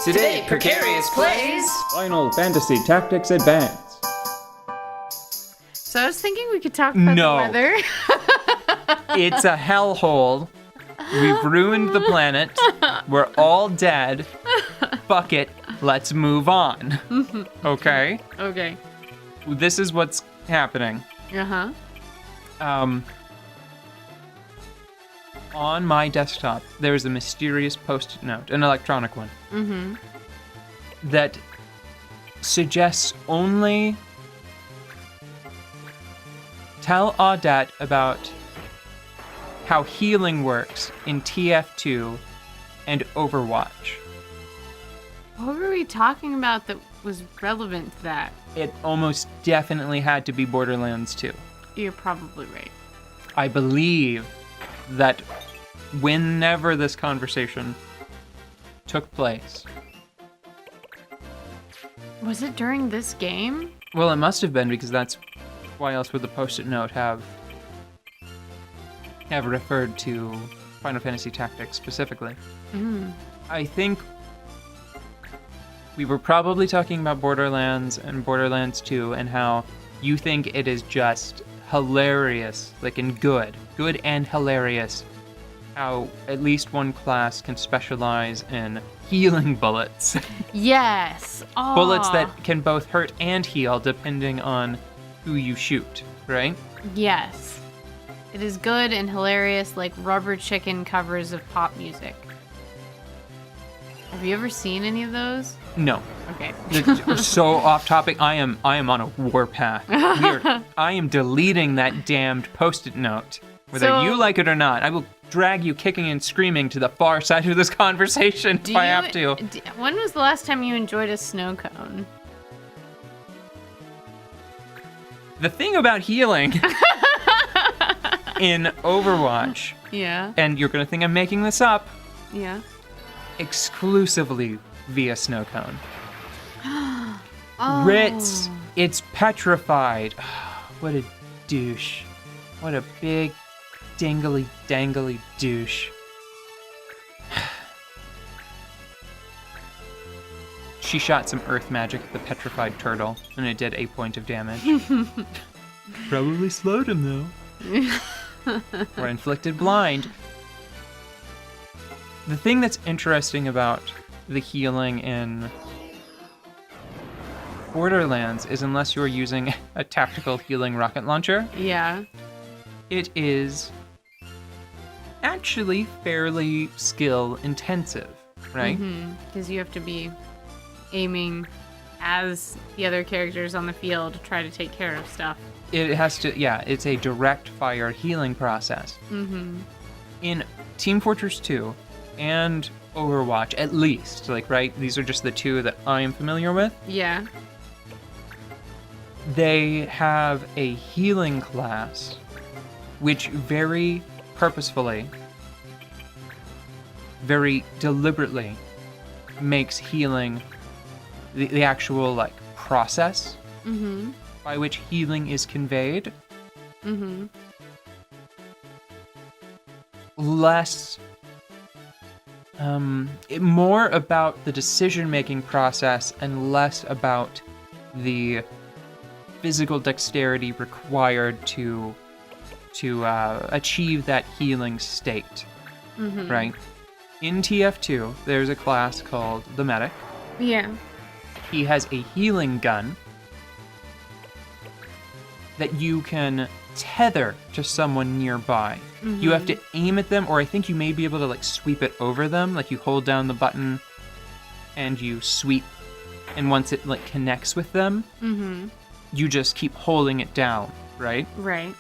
Today, Precarious plays Final Fantasy Tactics Advance. So I was thinking we could talk about the weather. It's a hellhole. We've ruined the planet. We're all dead. Fuck it. Let's move on. Okay? Okay. This is what's happening. Uh-huh. On my desktop, there's a mysterious post-it note, an electronic one, that suggests only tell Audette about how healing works in TF2 and Overwatch. What were we talking about that was relevant to that? It almost definitely had to be Borderlands 2. You're probably right. I believe that whenever this conversation took place. Was it during this game? Well, it must have been, because that's why else would the post-it note have referred to Final Fantasy Tactics specifically. I think we were probably talking about Borderlands and Borderlands 2 and how you think it is just hilarious, like in good and hilarious, how at least one class can specialize in healing bullets. Yes. Oh. Bullets that can both hurt and heal depending on who you shoot, right? Yes. It is good and hilarious, like rubber chicken covers of pop music. Have you ever seen any of those? No. Okay. We're so off topic. I am on a warpath. I am deleting that damned post-it note. Whether you like it or not, I will drag you kicking and screaming to the far side of this conversation if I have to. When was the last time you enjoyed a snow cone? The thing about healing in Overwatch, Yeah. and you're going to think I'm making this up, Yeah. exclusively via snow cone. Oh. Ritz, it's petrified. What a douche. What a big, dingly, dangly douche. She shot some earth magic at the petrified turtle, and it did 8 points of damage. Probably slowed him, though. Or inflicted blind. The thing that's interesting about the healing in Borderlands is, unless you're using a tactical healing rocket launcher, Yeah. it is actually fairly skill intensive, right? Because you have to be aiming as the other characters on the field to try to take care of stuff. It has to, yeah, it's a direct fire healing process. In Team Fortress 2 and Overwatch, at least, like, right? These are just the two that I am familiar with. Yeah. They have a healing class which very purposefully, very deliberately makes healing the actual, like, process by which healing is conveyed less, more about the decision-making process and less about the physical dexterity required to achieve that healing state, right? In TF2, there's a class called the Medic. Yeah. He has a healing gun that you can tether to someone nearby. You have to aim at them, or I think you may be able to, like, sweep it over them. Like, you hold down the button and you sweep, and once it, like, connects with them, you just keep holding it down, right? Right.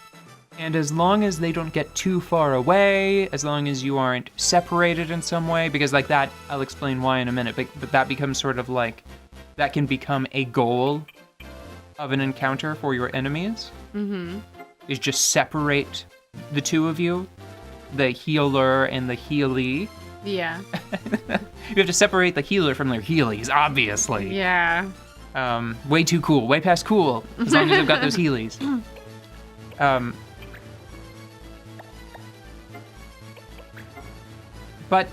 And as long as they don't get too far away, as long as you aren't separated in some way, because, like, that, I'll explain why in a minute, but that becomes sort of like, that can become a goal of an encounter for your enemies. Is just separate the two of you, the healer and the healee. Yeah. You have to separate the healer from their healies, obviously. Yeah. Way too cool, way past cool, as long as they've got those healies. But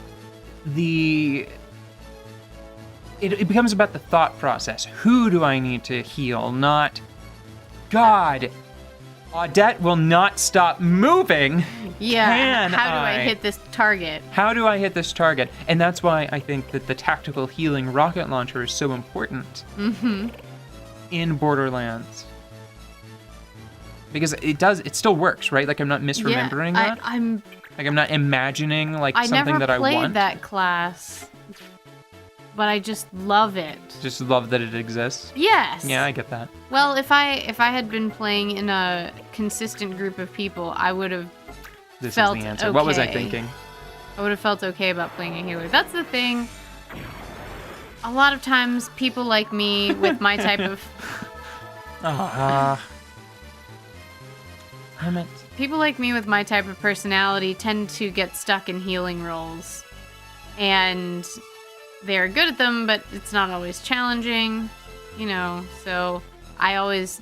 it becomes about the thought process. Who do I need to heal? Not, God, Audette will not stop moving. Yeah. How do I I hit this target? How do I hit this target? And that's why I think that the tactical healing rocket launcher is so important in Borderlands. Because it still works, right? Like, I'm not misremembering that. I'm not imagining, like, I something never that I played want. that class, but I just love it. Just love that it exists. Yes. Yeah, I get that. Well, if I had been playing in a consistent group of people, I would have This felt is the answer. What was I okay. thinking? I would have felt okay about playing a healer. That's the thing. A lot of times, people like me with my type of Damn it. people like me with my type of personality tend to get stuck in healing roles, and they're good at them, but it's not always challenging, you know. So I always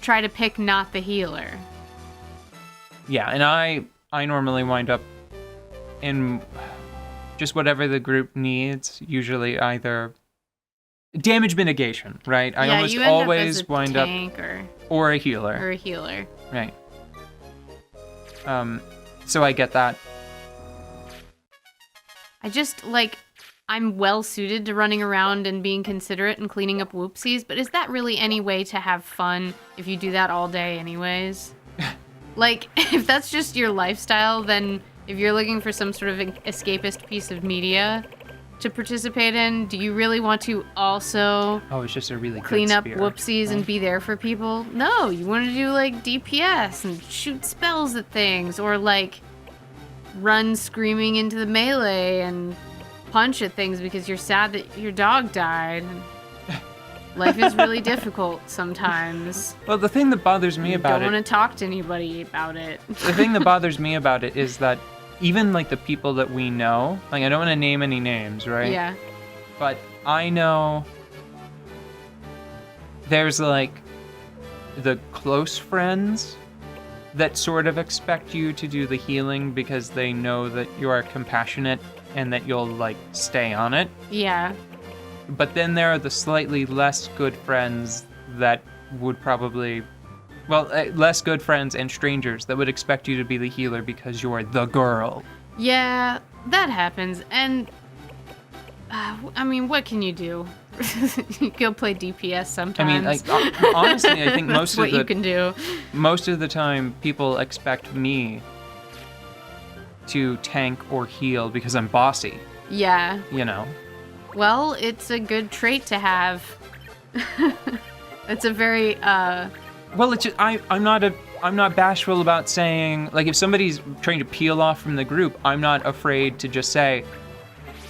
try to pick not the healer. Yeah, and I normally wind up in just whatever the group needs, usually either damage mitigation, right? I almost you end always up as a wind tank up or a healer. or a healer. Right. So I get that. I just I'm well suited to running around and being considerate and cleaning up whoopsies, but is that really any way to have fun if you do that all day anyways? Like, if that's just your lifestyle, then if you're looking for some sort of escapist piece of media to participate in, do you really want to also It's just a really clean good up spear, whoopsies and right? be there for people? No, you want to do DPS and shoot spells at things, or run screaming into the melee and punch at things because you're sad that your dog died. Life is really difficult sometimes. Well, the thing that bothers me about Don't it, want to talk to anybody about it. the thing that bothers me about it is that even the people that we know, I don't want to name any names, right? Yeah. But I know there's the close friends that sort of expect you to do the healing because they know that you are compassionate and that you'll stay on it. Yeah. But then there are the slightly less good friends that would probably, less good friends and strangers that would expect you to be the healer because you're the girl. Yeah, that happens. And, what can you do? You go play DPS sometimes. Honestly, I think That's what you can do. Most of the time, people expect me to tank or heal because I'm bossy, Yeah. you know? Well, it's a good trait to have. It's a very, Well, it's just, I'm not bashful about saying, if somebody's trying to peel off from the group, I'm not afraid to just say,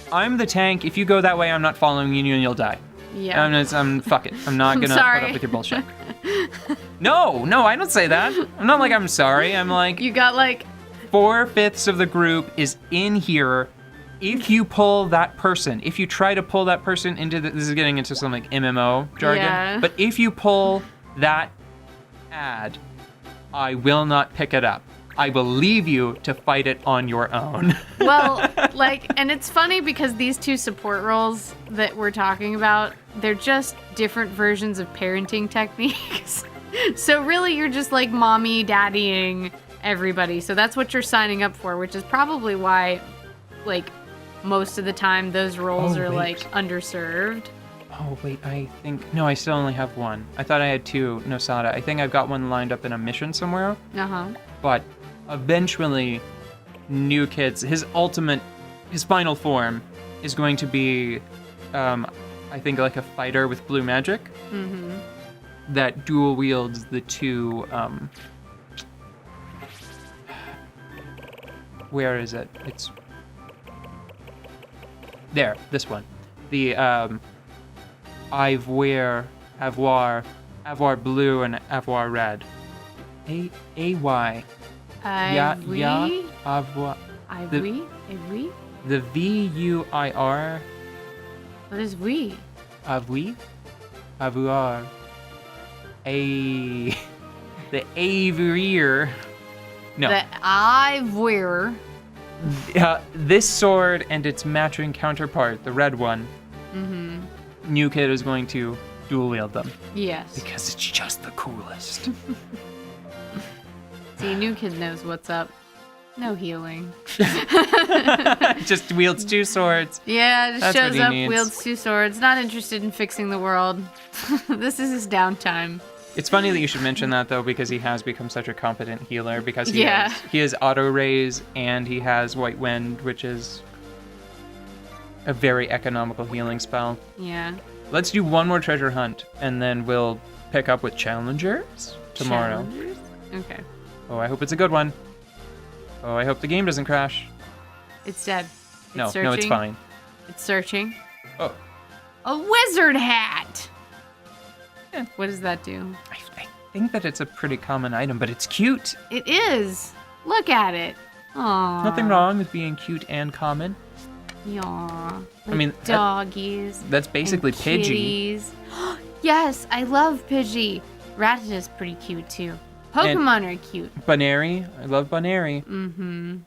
I'm the tank. If you go that way, I'm not following you and you'll die. yeah. Fuck it. I'm not gonna put sorry. up with your bullshit. No, I don't say that. I'm not I'm sorry. I'm You got 4/5 of the group is in here. If you pull that person, if you try to pull that person into this is getting into some MMO jargon, Yeah. but if you pull that ad, I will not pick it up. I will leave you to fight it on your own. Well, and it's funny because these two support roles that we're talking about, they're just different versions of parenting techniques. So really, you're just mommy, daddying everybody. So that's what you're signing up for, which is probably why, most of the time those roles are underserved. Oh, wait, no, I still only have one. I thought I had two, Nosada. I think I've got one lined up in a mission somewhere. Uh-huh. But eventually, New Kids, his final form is going to be, I think, a fighter with blue magic. Mm-hmm. That dual wields the two, where is it? It's there, this one. The, Avoir blue and Avoir red. A-Y. Ivory? Avoir. Ivory? Ivory? The V-U-I-R. What is we? Avoir. Avoir. The Averier. No. The Ivory. This sword and its matching counterpart, the red one, New Kid is going to dual wield them Yes. because it's just the coolest. See, New Kid knows what's up. No healing. Just wields 2 swords. Yeah, just That's what shows he up, needs. wields 2 swords, not interested in fixing the world. This is his downtime. It's funny that you should mention that though, because he has become such a competent healer. Because Yeah. he has auto raise and he has White Wind, which is a very economical healing spell. Yeah. Let's do one more treasure hunt, and then we'll pick up with challengers tomorrow. Challengers? Okay. Oh, I hope it's a good one. Oh, I hope the game doesn't crash. It's dead. It's No, it's fine. It's searching. Oh, A wizard hat! Yeah. What does that do? I think that it's a pretty common item, but it's cute. It is. Look at it. Aww. Nothing wrong with being cute and common. Aw. I mean, doggies. That's basically and Pidgey. kitties. Yes, I love Pidgey. Rattata's pretty cute too. Pokemon are cute. Bunary, I love Bunary. Mm-hmm.